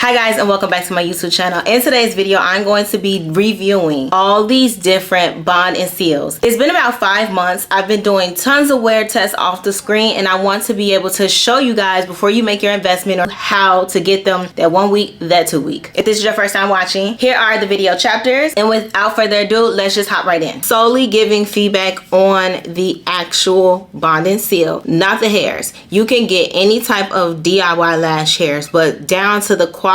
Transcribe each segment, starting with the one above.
Hi guys, and welcome back to my YouTube channel. In today's video, I'm going to be reviewing all these different bond and seals. It's been about 5 months. I've been doing tons of wear tests off the screen, and I want to be able to show you guys before you make your investment on how to get them that 1 week, that 2 week. If this is your first time watching, here are the video chapters, and without further ado, let's just hop right in. Solely giving feedback on the actual bond and seal, not the hairs. You can get any type of DIY lash hairs, but down to the quality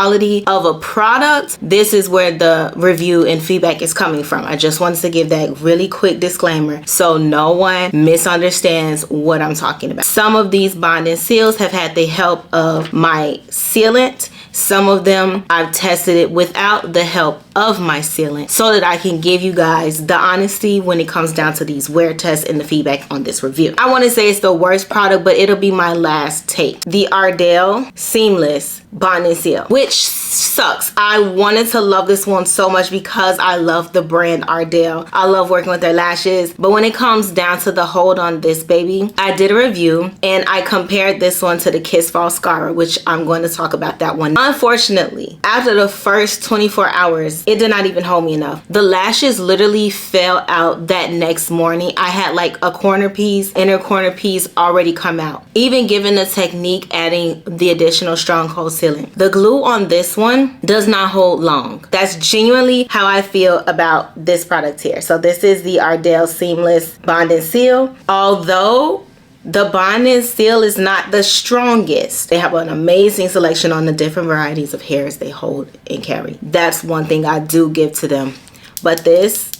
of a product, this is where the review and feedback is coming from. I just wanted to give that really quick disclaimer so no one misunderstands what I'm talking about. Some of these bond and seals have had the help of my sealant. Some of them I've tested it without the help of my sealant so that I can give you guys the honesty when it comes down to these wear tests and the feedback on this review. I want to say it's the worst product, but it'll be my last take. The Ardelle Seamless Bond and Seal, which sucks. I wanted to love this one so much because I love the brand Ardelle. I love working with their lashes, but when it comes down to the hold on this baby, I did a review and I compared this one to the Kiss Falscara, which I'm going to talk about that one. Unfortunately, after the first 24 hours, it did not even hold me enough. The lashes literally fell out that next morning. I had like a corner piece, inner corner piece already come out. Even given the technique adding the additional strong hold sealant. The glue on this one does not hold long. That's genuinely how I feel about this product here. So this is the Ardelle Seamless Bond and Seal. Although the bond and seal is not the strongest, they have an amazing selection on the different varieties of hairs they hold and carry. That's one thing I do give to them. But this,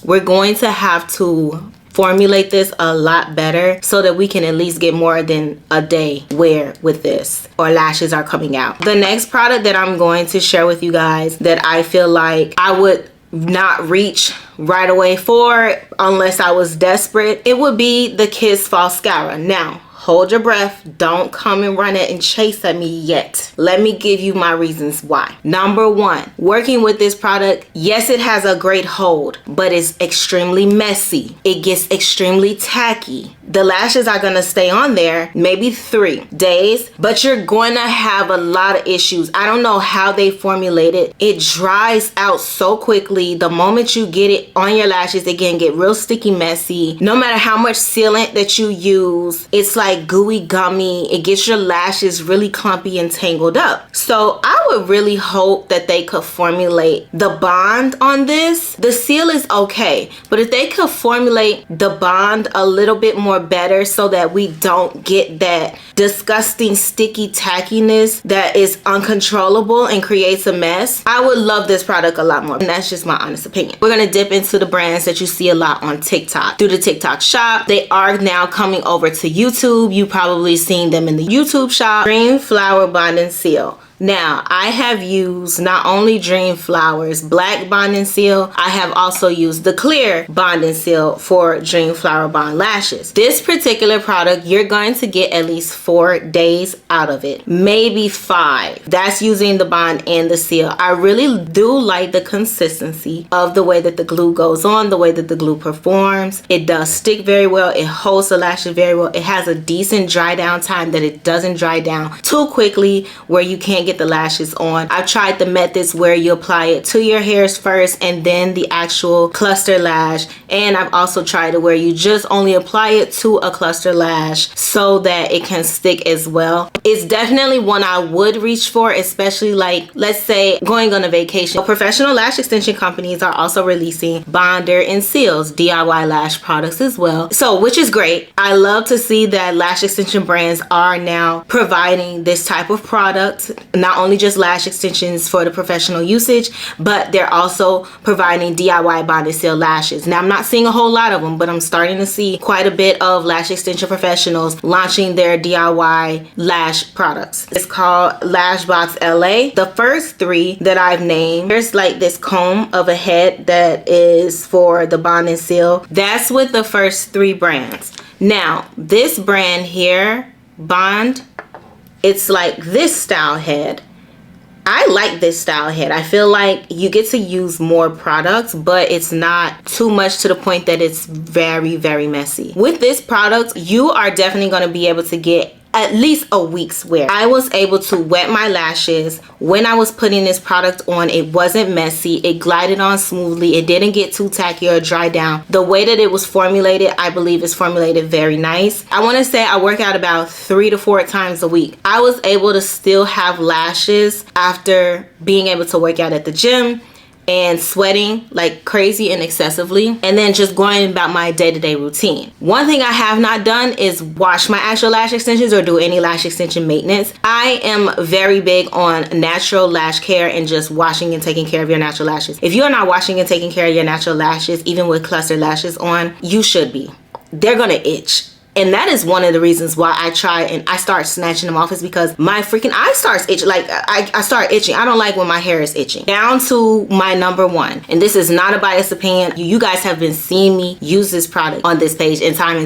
we're going to have to formulate this a lot better so that we can at least get more than a day wear with this, or lashes are coming out. The next product that I'm going to share with you guys that I feel like I would not reach right away for unless I was desperate, it would be the Kiss Falscara. Now, hold your breath. Don't come and run it and chase at me yet. Let me give you my reasons why. Number one, working with this product, yes, it has a great hold, but it's extremely messy. It gets extremely tacky. The lashes are gonna stay on there maybe 3 days, but you're going to have a lot of issues. I don't know how they formulate it. It dries out so quickly. The moment you get it on your lashes, it can get real sticky, messy. No matter how much sealant that you use, it's like gooey gummy. It gets your lashes really clumpy and tangled up. So I would really hope that they could formulate the bond on this. The seal is okay, but if they could formulate the bond a little bit more better so that we don't get that disgusting sticky tackiness that is uncontrollable and creates a mess, I would love this product a lot more. And that's just my honest opinion. We're gonna dip into the brands that you see a lot on TikTok through the TikTok shop. They are now coming over to YouTube. You probably seen them in the YouTube shop. Dream Flower Bond and Seal. Now, I have used not only Dream Flower's black bond and seal, I have also used the clear bond and seal for Dream Flower Bond lashes. This particular product, you're going to get at least 4 days out of it, maybe 5. That's using the bond and the seal. I really do like the consistency of the way that the glue goes on, the way that the glue performs. It does stick very well. It holds the lashes very well. It has a decent dry down time that it doesn't dry down too quickly where you can't get the lashes on. I've tried the methods where you apply it to your hairs first and then the actual cluster lash, and I've also tried it where you just only apply it to a cluster lash so that it can stick as well. It's definitely one I would reach for, especially like, let's say, going on a vacation. Professional lash extension companies are also releasing bonder and seals, DIY lash products as well, so which is great. I love to see that lash extension brands are now providing this type of product, not only just lash extensions for the professional usage, but they're also providing DIY bond and seal lashes. Now, I'm not seeing a whole lot of them, but I'm starting to see quite a bit of lash extension professionals launching their DIY lash products. It's called Lashbox LA. The first 3 that I've named, there's like this comb of a head that is for the bond and seal. That's with the first 3 brands. Now, this brand here, Bond, it's like this style head. I like this style head. I feel like you get to use more products, but it's not too much to the point that it's very, very messy. With this product, you are definitely going to be able to get at least a week's wear. I was able to wet my lashes. When I was putting this product on, it wasn't messy. It glided on smoothly. It didn't get too tacky or dry down. The way that it was formulated, I believe is formulated very nice. I want to say I work out about 3 to 4 times a week. I was able to still have lashes after being able to work out at the gym and sweating like crazy and excessively, and then just going about my day-to-day routine. One thing I have not done is wash my actual lash extensions or do any lash extension maintenance. I am very big on natural lash care and just washing and taking care of your natural lashes. If you're not washing and taking care of your natural lashes, even with clustered lashes on, you should be. They're gonna itch. And that is one of the reasons why I try and I start snatching them off, is because my freaking eye starts itching. Like I start itching. I don't like when my hair is itching. Down to my number one, and this is not a biased opinion. You guys have been seeing me use this product on this page and time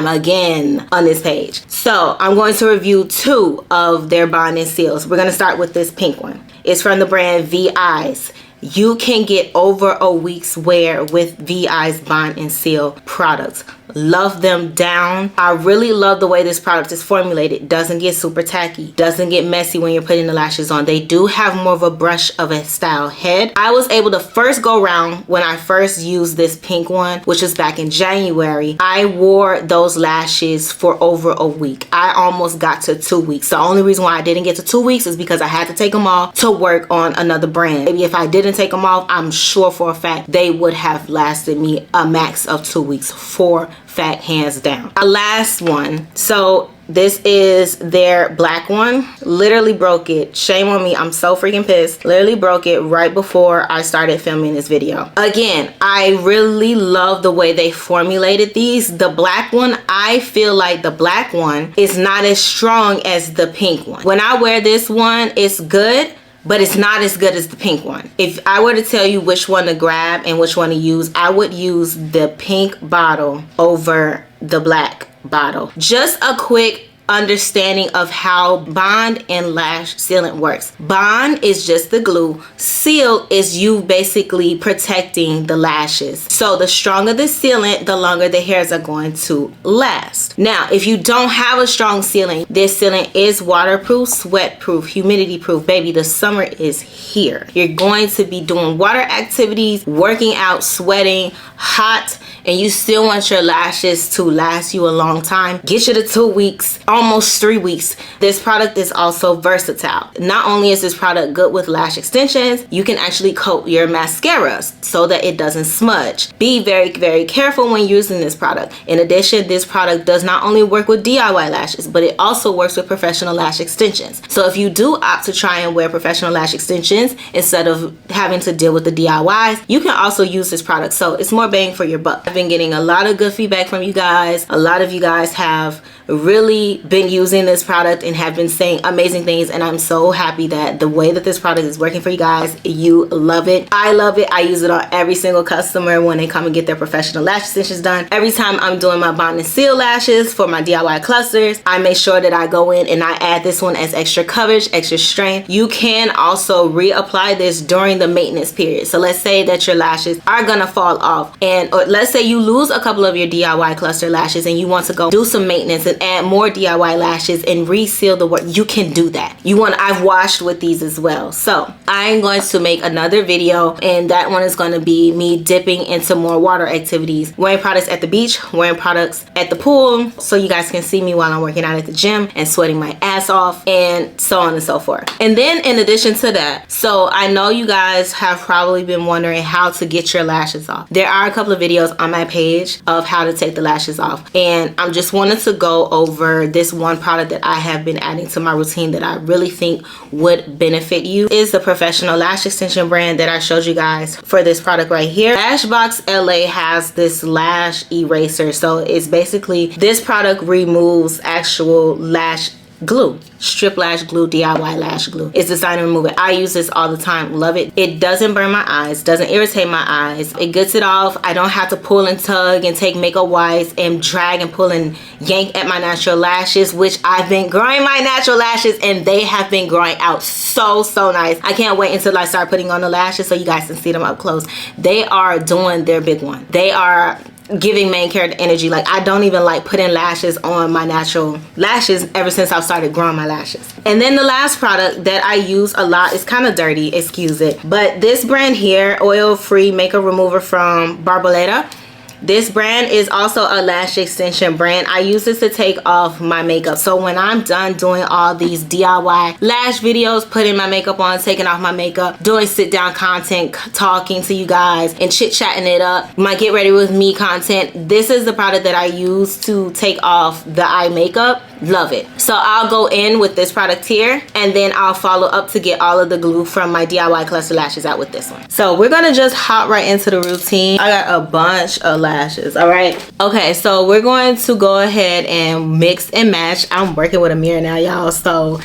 again on this page. So I'm going to review 2 of their bond and seals. We're going to start with this pink one. It's from the brand Veyes. You can get over a week's wear with Veyes bond and seal products. Love them down. I really love the way this product is formulated. Doesn't get super tacky, doesn't get messy when you're putting the lashes on. They do have more of a brush of a style head. I was able to first go around when I first used this pink one, which was back in January. I wore those lashes for over a week. I almost got to 2 weeks. The only reason why I didn't get to 2 weeks is because I had to take them off to work on another brand. Maybe if I didn't take them off, I'm sure for a fact they would have lasted me a max of 2 weeks for fact, hands down. A last one. So this is their black one. Literally broke it. Shame on me. I'm so freaking pissed. Literally broke it right before I started filming this video. Again, I really love the way they formulated these. The black one, I feel like the black one is not as strong as the pink one. When I wear this one, it's good, but it's not as good as the pink one. If I were to tell you which one to grab and which one to use, I would use the pink bottle over the black bottle. Just a quick understanding of how bond and lash sealant works. Bond is just the glue. Seal is you basically protecting the lashes. So the stronger the sealant, the longer the hairs are going to last. Now, if you don't have a strong sealant, this sealant is waterproof, sweat-proof, humidity-proof. Baby, the summer is here. You're going to be doing water activities, working out, sweating, hot, and you still want your lashes to last you a long time. Get you to 2 weeks, almost 3 weeks. This product is also versatile. Not only is this product good with lash extensions, you can actually coat your mascara so that it doesn't smudge. Be very, very careful when using this product. In addition, this product does not only work with DIY lashes, but it also works with professional lash extensions. So if you do opt to try and wear professional lash extensions instead of having to deal with the DIYs, you can also use this product. So it's more bang for your buck. I've been getting a lot of good feedback from you guys. A lot of you guys have really been using this product and have been saying amazing things, and I'm so happy that the way that this product is working for you guys, you love it. I love it. I use it on every single customer when they come and get their professional lash extensions done. Every time I'm doing my bond and seal lashes for my DIY clusters, I make sure that I go in and I add this one as extra coverage, extra strength. You can also reapply this during the maintenance period. So let's say that your lashes are gonna fall off, and or let's say you lose a couple of your DIY cluster lashes and you want to go do some maintenance and add more DIY lashes and reseal the work. You can do that. I've washed with these as well. So I'm going to make another video, and that one is going to be me dipping into more water activities, wearing products at the beach, wearing products at the pool, so you guys can see me while I'm working out at the gym and sweating my ass off, and so on and so forth. And then in addition to that, so I know you guys have probably been wondering how to get your lashes off. There are a couple of videos on my page of how to take the lashes off, and I'm just wanting to go over this one product that I have been adding to my routine that I really think would benefit you. Is the professional lash extension brand that I showed you guys for this product right here. Lashbox LA has this lash eraser. So it's basically, this product removes actual lash glue, strip lash glue, DIY lash glue. It's designed to remove it. I use this all the time. Love it. It doesn't burn my eyes, doesn't irritate my eyes. It gets it off. I don't have to pull and tug and take makeup wipes and drag and pull and yank at my natural lashes, which I've been growing my natural lashes and they have been growing out so nice. I can't wait until I start putting on the lashes so you guys can see them up close. They are doing their big one. They are giving main character energy. Like, I don't even like putting lashes on my natural lashes ever since I've started growing my lashes. And then the last product that I use a lot is kind of dirty, excuse it, but this brand here, oil-free makeup remover from Barboleta. This brand is also a lash extension brand. I use this to take off my makeup. So when I'm done doing all these DIY lash videos, putting my makeup on, taking off my makeup, doing sit down content, talking to you guys and chit chatting it up, my get ready with me content, this is the product that I use to take off the eye makeup. Love it. So I'll go in with this product here, and then I'll follow up to get all of the glue from my DIY cluster lashes out with this one. So we're gonna just hop right into the routine. I got a bunch of lashes. All right, okay, so we're going to go ahead and mix and match. I'm working with a mirror now, y'all, so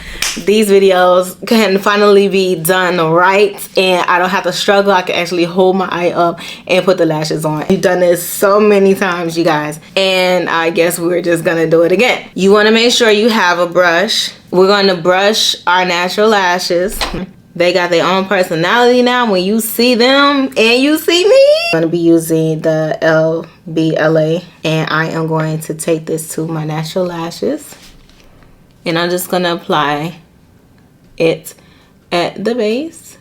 these videos can finally be done right and I don't have to struggle. I can actually hold my eye up and put the lashes on. We've done this so many times, you guys, and I guess we're just gonna do it again. You want to make sure you have a brush. We're going to brush our natural lashes. They got their own personality now when you see them and you see me. I'm going to be using the LBLA, and I am going to take this to my natural lashes, and I'm just going to apply it at the base.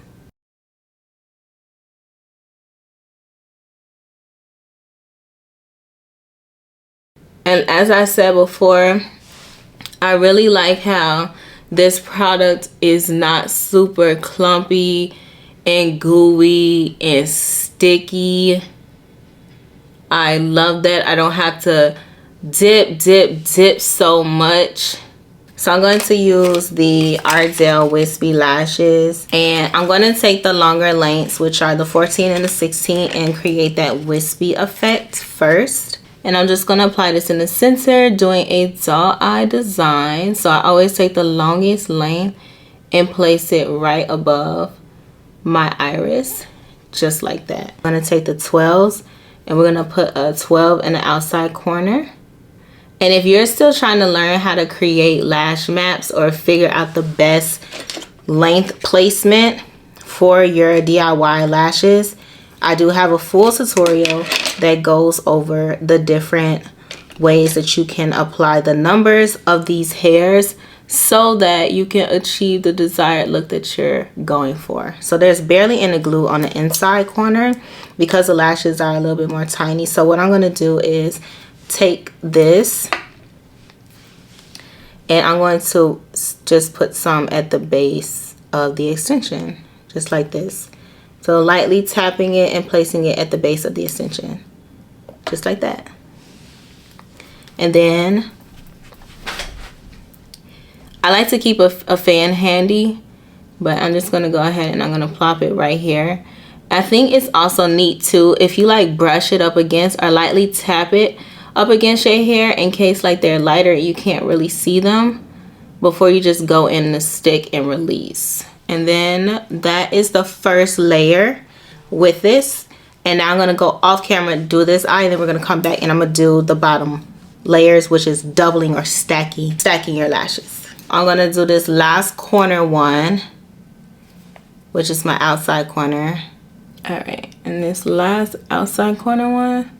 And as I said before, I really like how this product is not super clumpy and gooey and sticky. I love that I don't have to dip so much. So I'm going to use the Ardelle Wispy lashes, and I'm going to take the longer lengths, which are the 14 and the 16, and create that wispy effect first. And I'm just going to apply this in the center, doing a doll eye design. So I always take the longest length and place it right above my iris, just like that. I'm going to take the 12s, and we're going to put a 12 in the outside corner. And if you're still trying to learn how to create lash maps or figure out the best length placement for your DIY lashes, I do have a full tutorial that goes over the different ways that you can apply the numbers of these hairs so that you can achieve the desired look that you're going for. So there's barely any glue on the inside corner because the lashes are a little bit more tiny. So what I'm going to do is take this, and I'm going to just put some at the base of the extension, just like this. So lightly tapping it and placing it at the base of the extension, just like that. And then I like to keep a fan handy, but I'm just gonna go ahead and I'm gonna plop it right here. I think it's also neat too if you like brush it up against or lightly tap it up against your hair in case like they're lighter, you can't really see them before you just go in the stick and release. And then that is the first layer with this. And now I'm going to go off camera, do this eye, and then we're going to come back and I'm going to do the bottom layers, which is doubling or stacking your lashes. I'm going to do this last corner one, which is my outside corner. All right, and this last outside corner one,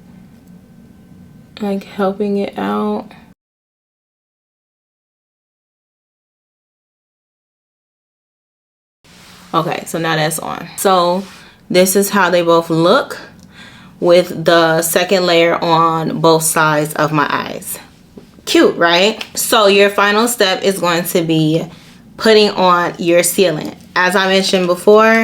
like helping it out. Okay, so now that's on. So this is how they both look with the second layer on both sides of my eyes. Cute, right? So your final step is going to be putting on your sealant. As I mentioned before,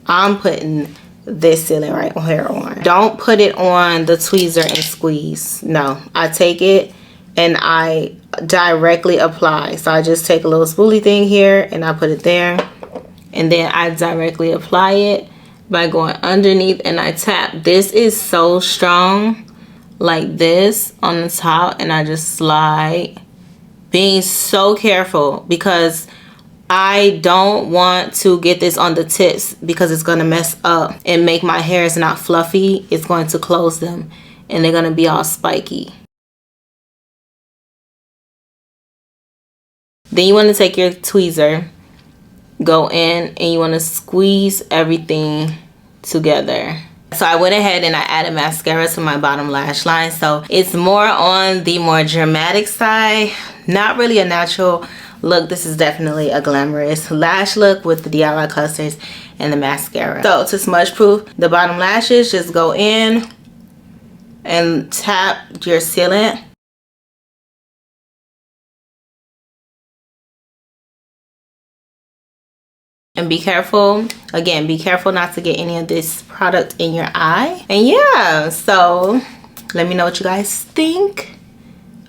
I'm putting this sealant right here on. Don't put it on the tweezer and squeeze. No, I take it and I directly apply. So I just take a little spoolie thing here and I put it there. And then I directly apply it by going underneath and I tap. This is so strong, like this on the top, and I just slide, being so careful because I don't want to get this on the tips because it's going to mess up and make my hairs not fluffy. It's going to close them and they're going to be all spiky. Then you want to take your tweezer, go in, and you want to squeeze everything together So I went ahead and I added mascara to my bottom lash line. So it's more on the more dramatic side, not really a natural look. This is definitely a glamorous lash look with the DIY clusters and the mascara. So to smudge proof the bottom lashes, just go in and tap your sealant. And be careful, again, be careful not to get any of this product in your eye. And yeah, so let me know what you guys think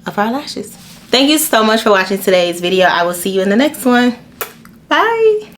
of our lashes. Thank you so much for watching today's video. I will see you in the next one. Bye.